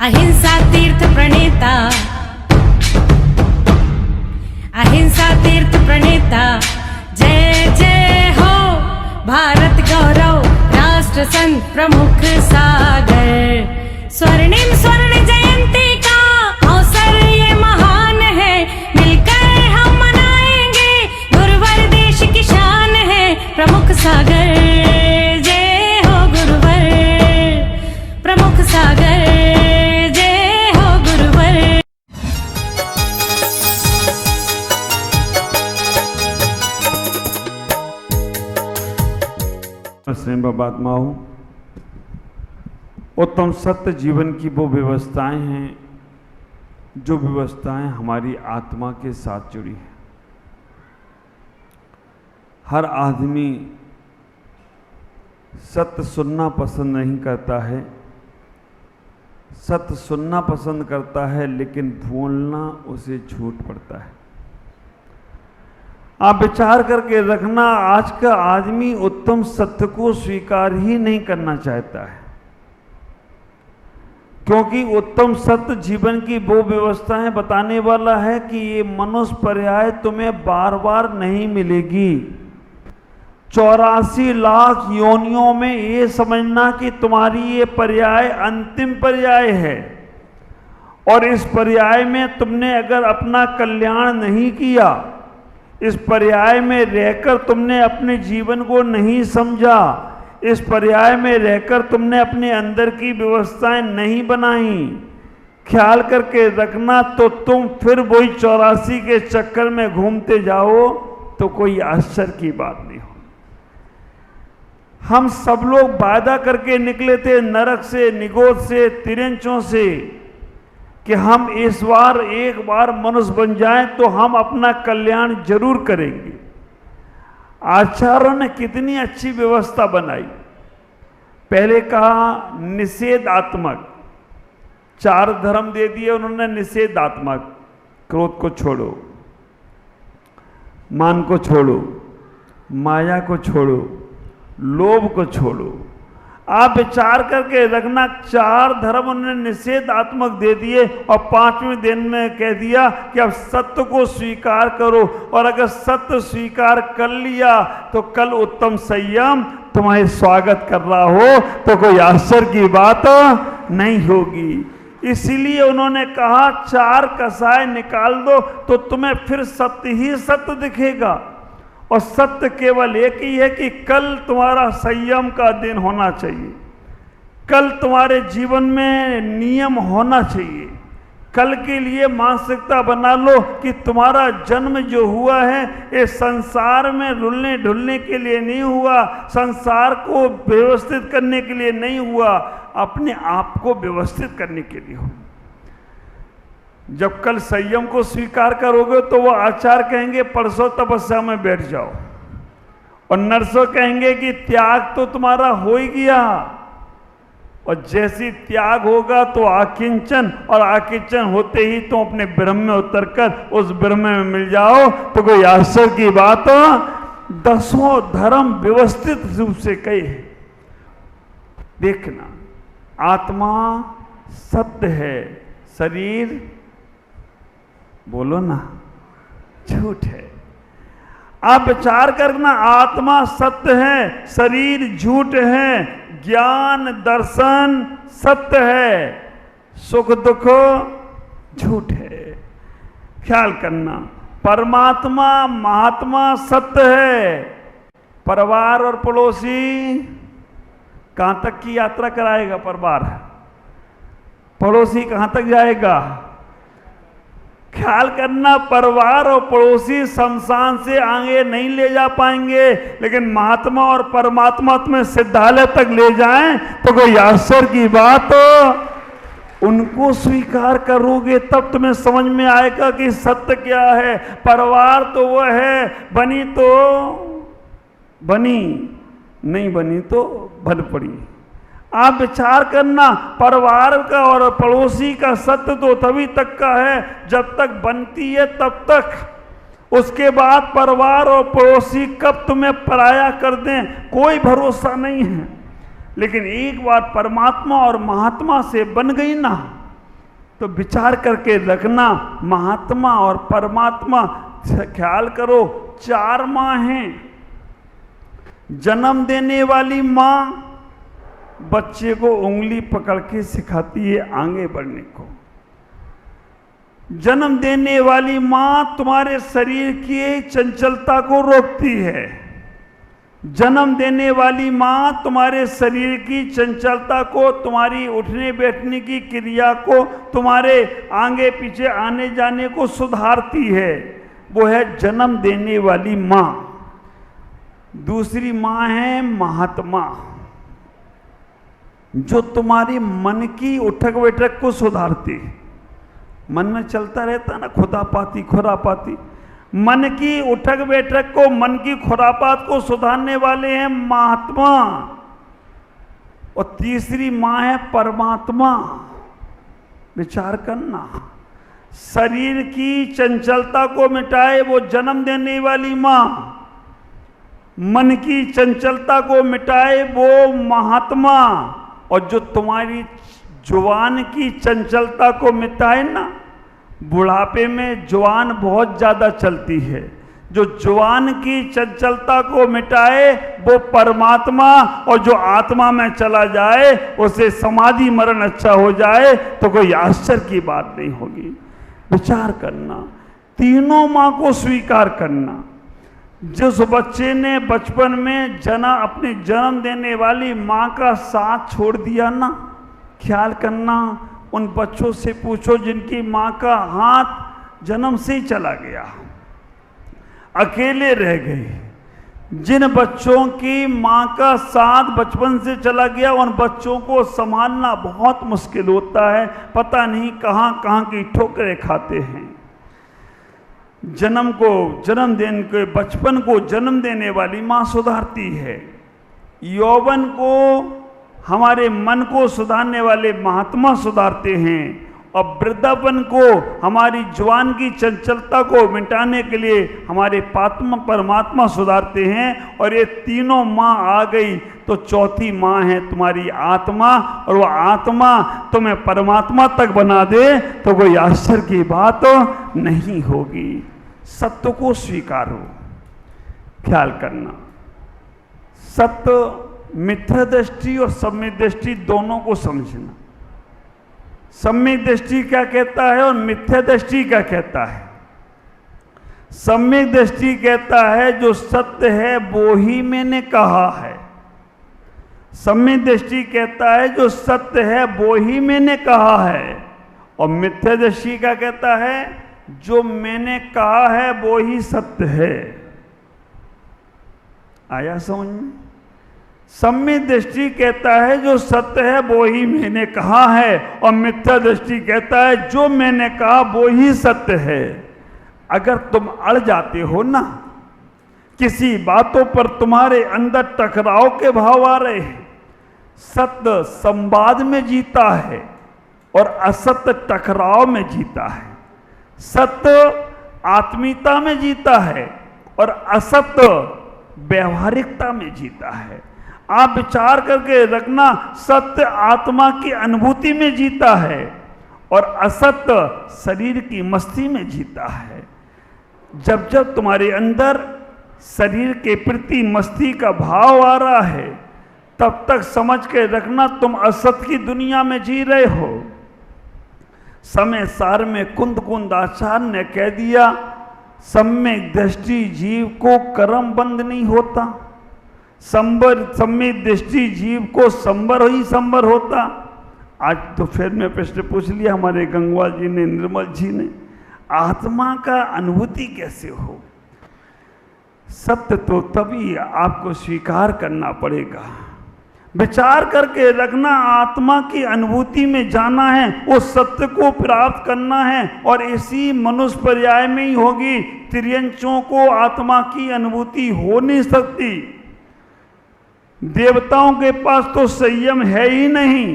अहिंसा तीर्थ प्रणेता, अहिंसा तीर्थ प्रणेता, जय जय हो भारत गौरव, राष्ट्र संत प्रमुख सागर। स्वर्णिम स्वर्ण जयंती का अवसर ये महान है, मिलकर हम मनाएंगे, गुरुवर देश की शान है प्रमुख सागर। जय हो गुरुवर प्रमुख सागर, जय हो गुरुवर। स्नेहबात्माओं, उत्तम सत्य जीवन की वो व्यवस्थाएं हैं जो व्यवस्थाएं हमारी आत्मा के साथ जुड़ी हैं। हर आदमी सत्य सुनना पसंद नहीं करता है, सत्य सुनना पसंद करता है लेकिन बोलना उसे झूठ पड़ता है। आप विचार करके रखना, आज का आदमी उत्तम सत्य को स्वीकार ही नहीं करना चाहता है, क्योंकि उत्तम सत्य जीवन की वो व्यवस्थाएं बताने वाला है कि ये मनुष्य पर्याय तुम्हें बार बार नहीं मिलेगी। 84 लाख योनियों में ये समझना कि तुम्हारी ये पर्याय अंतिम पर्याय है, और इस पर्याय में तुमने अगर अपना कल्याण नहीं किया, इस पर्याय में रहकर तुमने अपने जीवन को नहीं समझा, इस पर्याय में रहकर तुमने अपने अंदर की व्यवस्थाएं नहीं बनाई, ख्याल करके रखना, तो तुम फिर वही 84 के चक्कर में घूमते जाओ तो कोई आश्चर्य की बात नहीं हो। हम सब लोग वादा करके निकले थे नरक से, निगोद से, तिरंचों से, कि हम इस बार एक बार मनुष्य बन जाएं तो हम अपना कल्याण जरूर करेंगे। आचार्यों ने कितनी अच्छी व्यवस्था बनाई। पहले कहा निषेधात्मक, 4 धर्म दे दिए उन्होंने निषेधात्मक। क्रोध को छोड़ो, मान को छोड़ो, माया को छोड़ो, लोभ को छोड़ो। आप विचार करके रखना, 4 धर्म उन्होंने निषेधात्मक दे दिए और 5वें दिन में कह दिया कि अब सत्य को स्वीकार करो, और अगर सत्य स्वीकार कर लिया तो कल उत्तम संयम तुम्हारे स्वागत कर रहा हो तो कोई आश्चर्य की बात नहीं होगी। इसीलिए उन्होंने कहा 4 कसाय निकाल दो तो तुम्हें फिर सत्य ही सत्य दिखेगा, और सत्य केवल एक ही है कि कल तुम्हारा संयम का दिन होना चाहिए, कल तुम्हारे जीवन में नियम होना चाहिए। कल के लिए मानसिकता बना लो कि तुम्हारा जन्म जो हुआ है ये संसार में रुलने ढुलने के लिए नहीं हुआ, संसार को व्यवस्थित करने के लिए नहीं हुआ, अपने आप को व्यवस्थित करने के लिए हुआ। जब कल संयम को स्वीकार करोगे तो वो आचार्य कहेंगे परसों तपस्या में बैठ जाओ, और नरसों कहेंगे कि त्याग तो तुम्हारा हो ही गया, और जैसी त्याग होगा तो आकिंचन, और आकिंचन होते ही तुम अपने ब्रह्म में उतरकर उस ब्रह्म में मिल जाओ तो कोई आश्चर्य की बात। 10 धर्म व्यवस्थित रूप से कहे हैं। देखना, आत्मा सत्य है, शरीर बोलो ना झूठ है। आप विचार करना, आत्मा सत्य है, शरीर झूठ है, ज्ञान दर्शन सत्य है, सुख दुख झूठ है। ख्याल करना, परमात्मा महात्मा सत्य है, परिवार और पड़ोसी कहां तक की यात्रा कराएगा? परिवार, पड़ोसी कहां तक जाएगा? ख्याल करना, परिवार और पड़ोसी शमशान से आगे नहीं ले जा पाएंगे, लेकिन महात्मा और परमात्मा तुम्हें सिद्धालय तक ले जाएं तो कोई आश्चर्य की बात। उनको स्वीकार करोगे तब तुम्हें समझ में आएगा कि सत्य क्या है। परिवार तो वह है, बनी तो बनी, नहीं बनी तो बन पड़ी। आप विचार करना, परिवार का और पड़ोसी का सत्य तो तभी तक का है जब तक बनती है तब तक, उसके बाद परिवार और पड़ोसी कब तुम्हें पराया कर दें कोई भरोसा नहीं है। लेकिन एक बार परमात्मा और महात्मा से बन गई ना, तो विचार करके रखना, महात्मा और परमात्मा ख्याल करो, 4 माँ हैं। जन्म देने वाली माँ बच्चे को उंगली पकड़ के सिखाती है आगे बढ़ने को। जन्म देने वाली माँ तुम्हारे शरीर की चंचलता को रोकती है। जन्म देने वाली माँ तुम्हारे शरीर की चंचलता को, तुम्हारी उठने बैठने की क्रिया को, तुम्हारे आगे पीछे आने जाने को सुधारती है। वो है जन्म देने वाली माँ। दूसरी माँ है महात्मा, जो तुम्हारी मन की उठक बैठक को सुधारती। मन में चलता रहता ना खुदापाती खुरापाती, मन की उठक बैठक को, मन की खुरापात को सुधारने वाले हैं महात्मा। और तीसरी माँ है परमात्मा। विचार करना, शरीर की चंचलता को मिटाए वो जन्म देने वाली माँ, मन की चंचलता को मिटाए वो महात्मा, और जो तुम्हारी जुबान की चंचलता को मिटाए ना, बुढ़ापे में जुबान बहुत ज़्यादा चलती है, जो जुबान की चंचलता को मिटाए वो परमात्मा, और जो आत्मा में चला जाए उसे समाधि मरण अच्छा हो जाए तो कोई आश्चर्य की बात नहीं होगी। विचार करना, तीनों माँ को स्वीकार करना। जिस बच्चे ने बचपन में अपनी जन्म देने वाली माँ का साथ छोड़ दिया ना, ख्याल करना, उन बच्चों से पूछो जिनकी माँ का हाथ जन्म से ही चला गया, अकेले रह गए। जिन बच्चों की माँ का साथ बचपन से चला गया, उन बच्चों को संभालना बहुत मुश्किल होता है। पता नहीं कहाँ कहाँ की ठोकरें खाते हैं। बचपन को जन्म देने वाली माँ सुधारती है। यौवन को, हमारे मन को सुधारने वाले महात्मा सुधारते हैं, और वृद्धापन को, हमारी जुबान की चंचलता को मिटाने के लिए हमारे परमात्मा सुधारते हैं। और ये तीनों माँ आ गई तो चौथी माँ है तुम्हारी आत्मा, और वो आत्मा तुम्हें परमात्मा तक बना दे तो कोई आश्चर्य की बात नहीं होगी। सत्य को स्वीकारो। ख्याल करना, सत्य मिथ्या दृष्टि और सम्यक दृष्टि दोनों को समझना। सम्यक दृष्टि क्या कहता है और मिथ्या दृष्टि क्या कहता है? सम्यक दृष्टि कहता है जो सत्य है वो ही मैंने कहा है। सम्यक दृष्टि कहता है जो सत्य है वो ही मैंने कहा है। और मिथ्या दृष्टि क्या कहता है? जो मैंने कहा है वो ही सत्य है। आया समझ में? सम्यक दृष्टि कहता है जो सत्य है वो ही मैंने कहा है, और मिथ्या दृष्टि कहता है जो मैंने कहा वो ही सत्य है। अगर तुम अड़ जाते हो ना, किसी बातों पर तुम्हारे अंदर टकराव के भाव आ रहे हैं, सत्य संवाद में जीता है और असत्य टकराव में जीता है। सत्य आत्मीयता में जीता है और असत्य व्यवहारिकता में जीता है। आप विचार करके रखना, सत्य आत्मा की अनुभूति में जीता है और असत्य शरीर की मस्ती में जीता है। जब जब तुम्हारे अंदर शरीर के प्रति मस्ती का भाव आ रहा है, तब तक समझ के रखना तुम असत्य की दुनिया में जी रहे हो। समय सार में कुंद कुंद आचार्य ने कह दिया, सम्यक दृष्टि जीव को कर्म बंद नहीं होता, सम्यक दृष्टि जीव को संबर ही संबर होता। आज तो फिर में प्रश्न पूछ लिया हमारे गंगवाल जी ने, निर्मल जी ने, आत्मा का अनुभूति कैसे हो? सत्य तो तभी आपको स्वीकार करना पड़ेगा। विचार करके रखना, आत्मा की अनुभूति में जाना है, उस सत्य को प्राप्त करना है, और इसी मनुष्य पर्याय में ही होगी। तिर्यंचों को आत्मा की अनुभूति हो नहीं सकती। देवताओं के पास तो संयम है ही नहीं,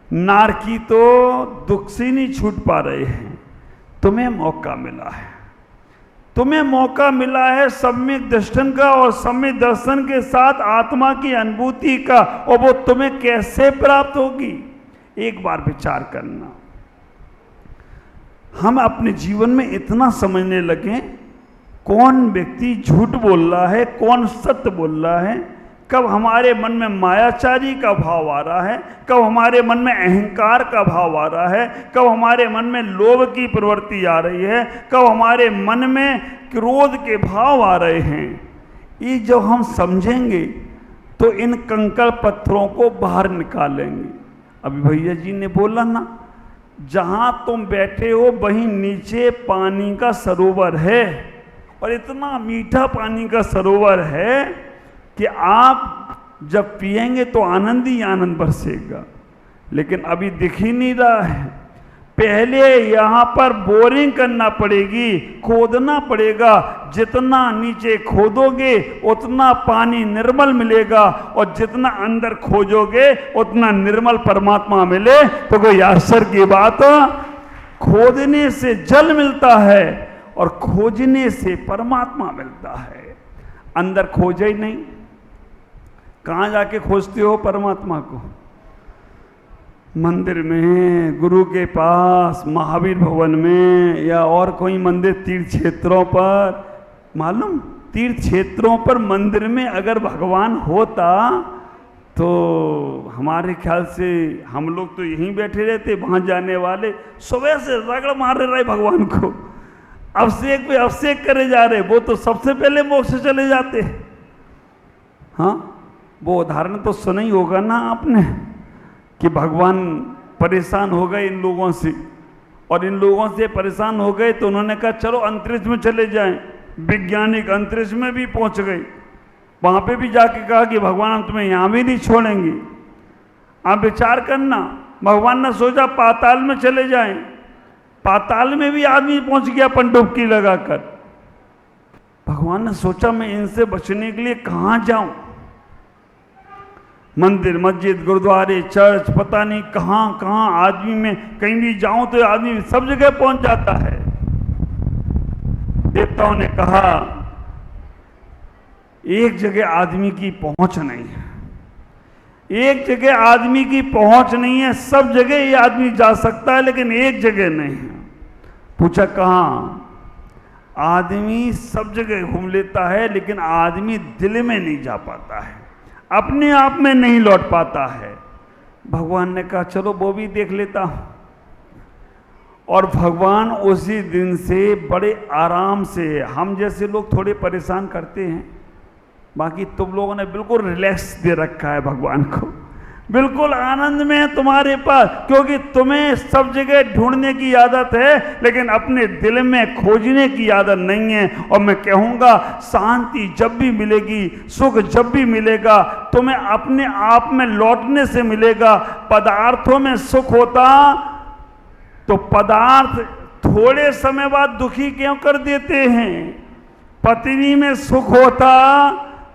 नारकी तो दुख से नहीं छूट पा रहे हैं। तुम्हें मौका मिला है, तुम्हें मौका मिला है सम्यक दर्शन का, और सम्यक दर्शन के साथ आत्मा की अनुभूति का, और वो तुम्हें कैसे प्राप्त होगी? एक बार विचार करना। हम अपने जीवन में इतना समझने लगे कौन व्यक्ति झूठ बोल रहा है, कौन सत्य बोल रहा है, कब हमारे मन में मायाचारी का भाव आ रहा है, कब हमारे मन में अहंकार का भाव आ रहा है, कब हमारे मन में लोभ की प्रवृत्ति आ रही है, कब हमारे मन में क्रोध के भाव आ रहे हैं। ये जब हम समझेंगे तो इन कंकड़ पत्थरों को बाहर निकालेंगे। अभी भैया जी ने बोला ना, जहां तुम बैठे हो वहीं नीचे पानी का सरोवर है, और इतना मीठा पानी का सरोवर है कि आप जब पिएंगे तो आनंद ही आनंद बरसेगा, लेकिन अभी दिख ही नहीं रहा है। पहले यहाँ पर बोरिंग करना पड़ेगी, खोदना पड़ेगा, जितना नीचे खोदोगे उतना पानी निर्मल मिलेगा, और जितना अंदर खोजोगे उतना निर्मल परमात्मा मिले। तो कोई आश्चर्य की बात, खोदने से जल मिलता है और खोजने से परमात्मा मिलता है। अंदर खोजे ही नहीं, कहाँ जाके खोजते हो परमात्मा को? मंदिर में, गुरु के पास, महावीर भवन में, या और कोई मंदिर तीर्थ क्षेत्रों पर। मालूम, तीर्थ क्षेत्रों पर मंदिर में अगर भगवान होता तो हमारे ख्याल से हम लोग तो यहीं बैठे रहते, वहाँ जाने वाले सुबह से रगड़ मार रहे भगवान को, अभिषेक पे अभिषेक करे जा रहे, वो तो सबसे पहले मोक्ष से चले जाते। हाँ, वो उदाहरण तो सुना ही होगा ना आपने कि भगवान परेशान हो गए इन लोगों से, और इन लोगों से परेशान हो गए तो उन्होंने कहा चलो अंतरिक्ष में चले जाएं। वैज्ञानिक अंतरिक्ष में भी पहुंच गए, वहां पे भी जाके कहा कि भगवान हम तुम्हें यहां भी नहीं छोड़ेंगे, आप विचार करना। भगवान ने सोचा पाताल में चले जाएं, पाताल में भी आदमी पहुंच गया पनडुब्बकी लगाकर। भगवान ने सोचा मैं इनसे बचने के लिए कहां जाऊं? मंदिर, मस्जिद, गुरुद्वारे, चर्च, पता नहीं कहाँ कहाँ आदमी में कहीं भी जाऊं तो आदमी सब जगह पहुंच जाता है। देवताओं ने कहा एक जगह आदमी की पहुंच नहीं है, एक जगह आदमी की पहुंच नहीं है, सब जगह ये आदमी जा सकता है लेकिन एक जगह नहीं है। पूछा कहाँ? आदमी सब जगह घूम लेता है लेकिन आदमी दिल में नहीं जा पाता है, अपने आप में नहीं लौट पाता है। भगवान ने कहा चलो वो भी देख लेता हूं, और भगवान उसी दिन से बड़े आराम से, हम जैसे लोग थोड़े परेशान करते हैं, बाकी तुम लोगों ने बिल्कुल रिलैक्स दे रखा है भगवान को, बिल्कुल आनंद में है तुम्हारे पास, क्योंकि तुम्हें सब जगह ढूंढने की आदत है लेकिन अपने दिल में खोजने की आदत नहीं है। और मैं कहूँगा शांति जब भी मिलेगी, सुख जब भी मिलेगा, तुम्हें अपने आप में लौटने से मिलेगा। पदार्थों में सुख होता तो पदार्थ थोड़े समय बाद दुखी क्यों कर देते हैं? पत्नी में सुख होता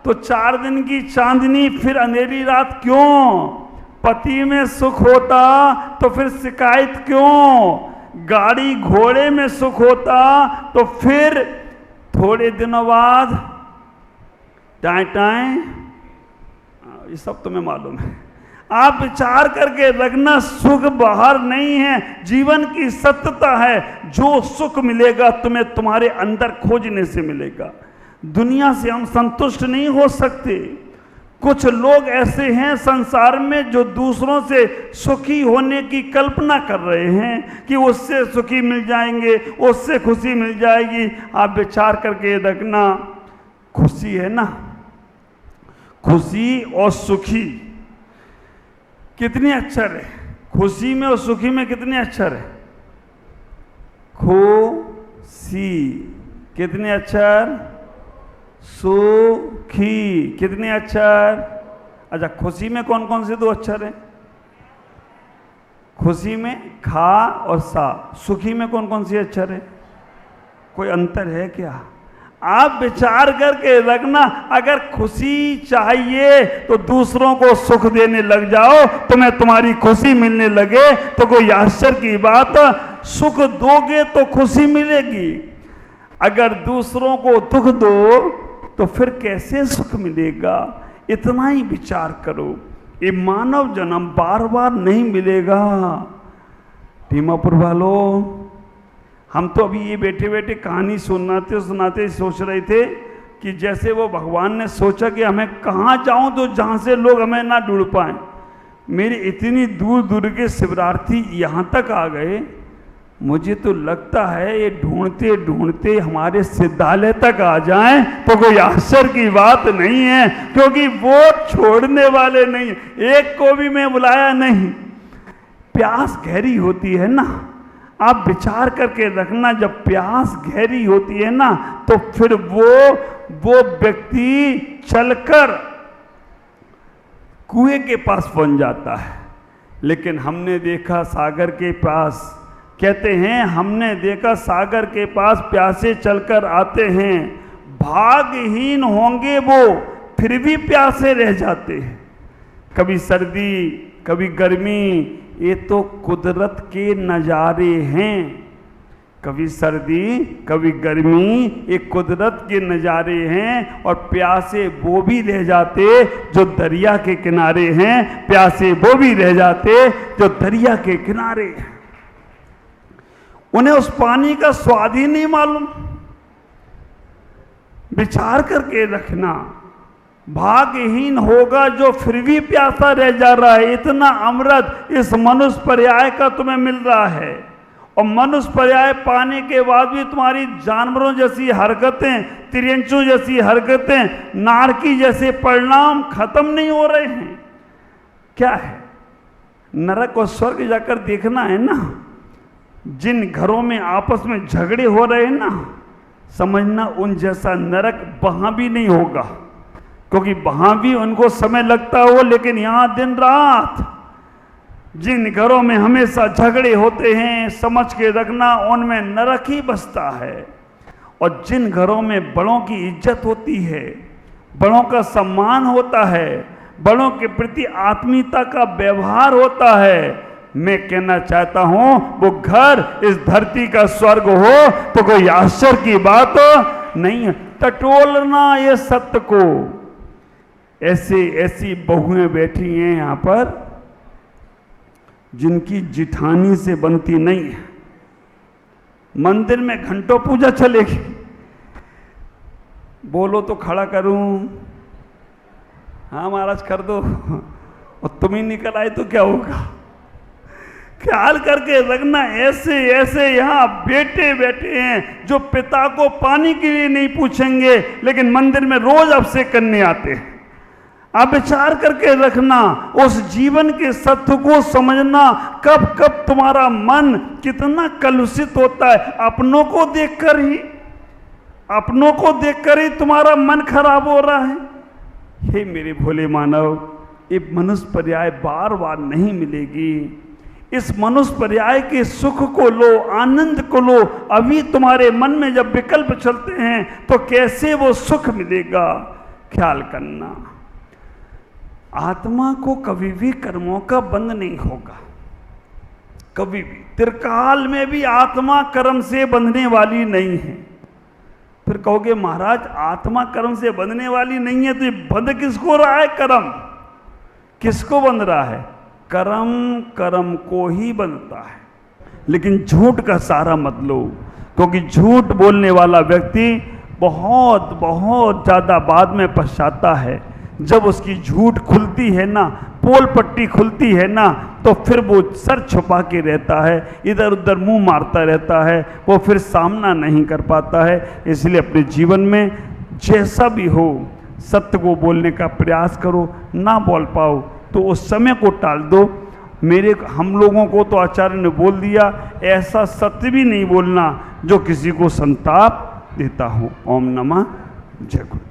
तो 4 दिन की चांदनी फिर अंधेरी रात क्यों? पति में सुख होता तो फिर शिकायत क्यों? गाड़ी घोड़े में सुख होता तो फिर थोड़े दिनों बाद टाएं टाएं, ये सब तुम्हें मालूम है। आप विचार करके रखना, सुख बाहर नहीं है, जीवन की सत्यता है। जो सुख मिलेगा तुम्हें तुम्हारे अंदर खोजने से मिलेगा। दुनिया से हम संतुष्ट नहीं हो सकते। कुछ लोग ऐसे हैं संसार में जो दूसरों से सुखी होने की कल्पना कर रहे हैं कि उससे सुखी मिल जाएंगे, उससे खुशी मिल जाएगी। आप विचार करके रखना, खुशी है ना, खुशी और सुखी कितने अक्षर है? खुशी में और सुखी में कितने अक्षर है? खुशी कितने अक्षर? सुखी कितने अक्षर? अच्छा, खुशी में कौन कौन से 2 अक्षर हैं? खुशी में खा और सा। सुखी में कौन कौन से अक्षर है? कोई अंतर है क्या? आप विचार करके रखना, अगर खुशी चाहिए तो दूसरों को सुख देने लग जाओ, तुम्हें तुम्हारी खुशी मिलने लगे तो कोई आश्चर्य की बात, सुख दोगे तो खुशी मिलेगी। अगर दूसरों को दुख दो तो फिर कैसे सुख मिलेगा? इतना ही विचार करो। ये मानव जन्म बार बार नहीं मिलेगा। दीमापुर वालों, हम तो अभी ये बैठे बैठे कहानी सुनाते सोच रहे थे कि जैसे वो भगवान ने सोचा कि हमें कहाँ जाऊं तो जहाँ से लोग हमें ना ढूंढ पाएं। मेरे इतनी दूर दूर के शिवरार्थी यहाँ तक आ गए, मुझे तो लगता है ये ढूंढते ढूंढते हमारे सिद्धालय तक आ जाएं तो कोई आश्चर्य की बात नहीं है, क्योंकि वो छोड़ने वाले नहीं। एक को भी मैं बुलाया नहीं। प्यास गहरी होती है ना, आप विचार करके रखना, जब प्यास गहरी होती है ना तो फिर वो व्यक्ति चलकर कुएं के पास पहुंच जाता है। लेकिन हमने देखा सागर के पास, कहते हैं हमने देखा सागर के पास प्यासे चलकर आते हैं, भागहीन होंगे वो फिर भी प्यासे रह जाते हैं। कभी सर्दी कभी गर्मी, ये तो कुदरत के नज़ारे हैं। कभी सर्दी कभी गर्मी, ये कुदरत के नज़ारे हैं। और प्यासे वो भी रह जाते जो दरिया के किनारे हैं, प्यासे वो भी रह जाते जो दरिया के किनारे हैं। उन्हें उस पानी का स्वाद ही नहीं मालूम। विचार करके रखना, भाग्यहीन होगा जो फिर भी प्यासा रह जा रहा है। इतना अमृत इस मनुष्य पर्याय का तुम्हें मिल रहा है, और मनुष्य पर्याय पाने के बाद भी तुम्हारी जानवरों जैसी हरकतें, तिरंचों जैसी हरकतें, नारकी जैसे परिणाम खत्म नहीं हो रहे हैं। क्या है? नरक और स्वर्ग जाकर देखना है ना। जिन घरों में आपस में झगड़े हो रहे हैं ना, समझना उन जैसा नरक वहां भी नहीं होगा, क्योंकि वहां भी उनको समय लगता हो, लेकिन यहां दिन रात। जिन घरों में हमेशा झगड़े होते हैं, समझ के रखना उनमें नरक ही बसता है। और जिन घरों में बड़ों की इज्जत होती है, बड़ों का सम्मान होता है, बड़ों के प्रति आत्मीयता का व्यवहार होता है, मैं कहना चाहता हूं वो घर इस धरती का स्वर्ग हो तो कोई आश्चर्य की बात नहीं है। टटोलना ये सत्य को। ऐसी बहुएं बैठी हैं यहां पर जिनकी जिठानी से बनती नहीं है। मंदिर में घंटों पूजा चलेगी, बोलो तो खड़ा करूं, हाँ महाराज कर दो, और तुम ही निकल आए तो क्या होगा। ख्याल करके रखना, ऐसे यहाँ बेटे बैठे हैं जो पिता को पानी के लिए नहीं पूछेंगे, लेकिन मंदिर में रोज अभिषेक करने आते हैं। आप विचार करके रखना, उस जीवन के सत्य को समझना। कब कब तुम्हारा मन कितना कलुषित होता है, अपनों को देखकर ही तुम्हारा मन खराब हो रहा है। हे मेरे भोले मानव, ये मनुष्य पर्याय बार बार नहीं मिलेगी। इस मनुष्य पर्याय के सुख को लो, आनंद को लो। अभी तुम्हारे मन में जब विकल्प चलते हैं तो कैसे वो सुख मिलेगा, ख्याल करना। आत्मा को कभी भी कर्मों का बंध नहीं होगा, कभी भी। त्रिकाल में भी आत्मा कर्म से बंधने वाली नहीं है। फिर कहोगे महाराज आत्मा कर्म से बंधने वाली नहीं है तो ये बंध किसको रहा है? कर्म किसको बंध रहा है? कर्म को ही बंधता है। लेकिन झूठ का सहारा मत लो, क्योंकि झूठ बोलने वाला व्यक्ति बहुत बहुत ज़्यादा बाद में पछताता है। जब उसकी झूठ खुलती है ना, पोल पट्टी खुलती है ना, तो फिर वो सर छुपा के रहता है, इधर उधर मुंह मारता रहता है, वो फिर सामना नहीं कर पाता है। इसलिए अपने जीवन में जैसा भी हो सत्य को बोलने का प्रयास करो। ना बोल पाओ तो उस समय को टाल दो। हम लोगों को तो आचार्य ने बोल दिया, ऐसा सत्य भी नहीं बोलना जो किसी को संताप देता हो। ओम नमः जय गुरु।